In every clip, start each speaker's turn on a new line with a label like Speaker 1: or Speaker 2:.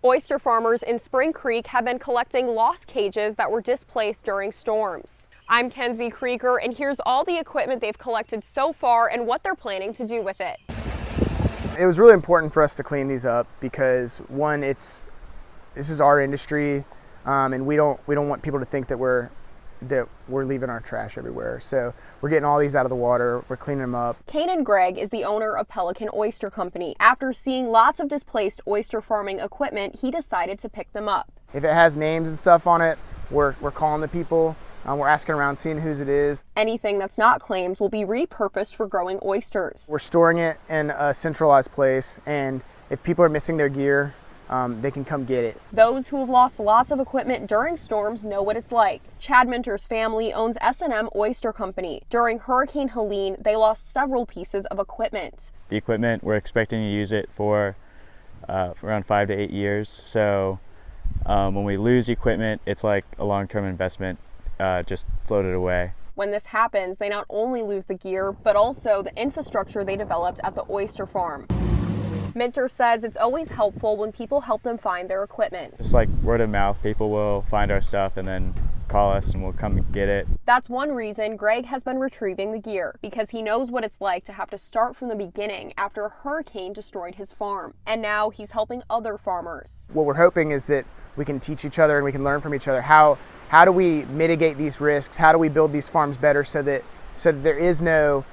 Speaker 1: Oyster farmers in Spring Creek have been collecting lost cages that were displaced during storms. I'm Kenzie Krieger, and here's all the equipment they've collected so far and what they're planning to do with it.
Speaker 2: It was really important for us to clean these up because, one, this is our industry, and we don't want people to think that we're leaving our trash everywhere. So we're getting all these out of the water, we're cleaning them up.
Speaker 1: Kanan Gregg is the owner of Pelican Oyster Company. After seeing lots of displaced oyster farming equipment, he decided to pick them up.
Speaker 2: If it has names and stuff on it, we're calling the people. We're asking around, seeing whose it is.
Speaker 1: Anything that's not claimed will be repurposed for growing oysters.
Speaker 2: We're storing it in a centralized place, and if people are missing their gear, they can come get it.
Speaker 1: Those who have lost lots of equipment during storms know what it's like. Chad Minter's family owns S&M Oyster Company. During Hurricane Helene, they lost several pieces of equipment.
Speaker 3: The equipment, we're expecting to use it for around 5 to 8 years. So when we lose equipment, it's like a long-term investment just floated away.
Speaker 1: When this happens, they not only lose the gear, but also the infrastructure they developed at the oyster farm. Minter says it's always helpful when people help them find their equipment.
Speaker 3: It's like word of mouth. People will find our stuff and then call us and we'll come and get it.
Speaker 1: That's one reason Greg has been retrieving the gear, because he knows what it's like to have to start from the beginning after a hurricane destroyed his farm. And now he's helping other farmers.
Speaker 2: What we're hoping is that we can teach each other and we can learn from each other. How do we mitigate these risks? How do we build these farms better so that there is no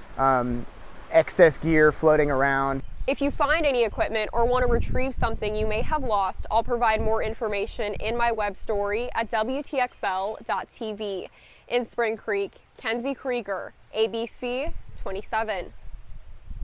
Speaker 2: excess gear floating around?
Speaker 1: If you find any equipment or want to retrieve something you may have lost, I'll provide more information in my web story at WTXL.tv. In Spring Creek, Kenzie Krieger, ABC 27.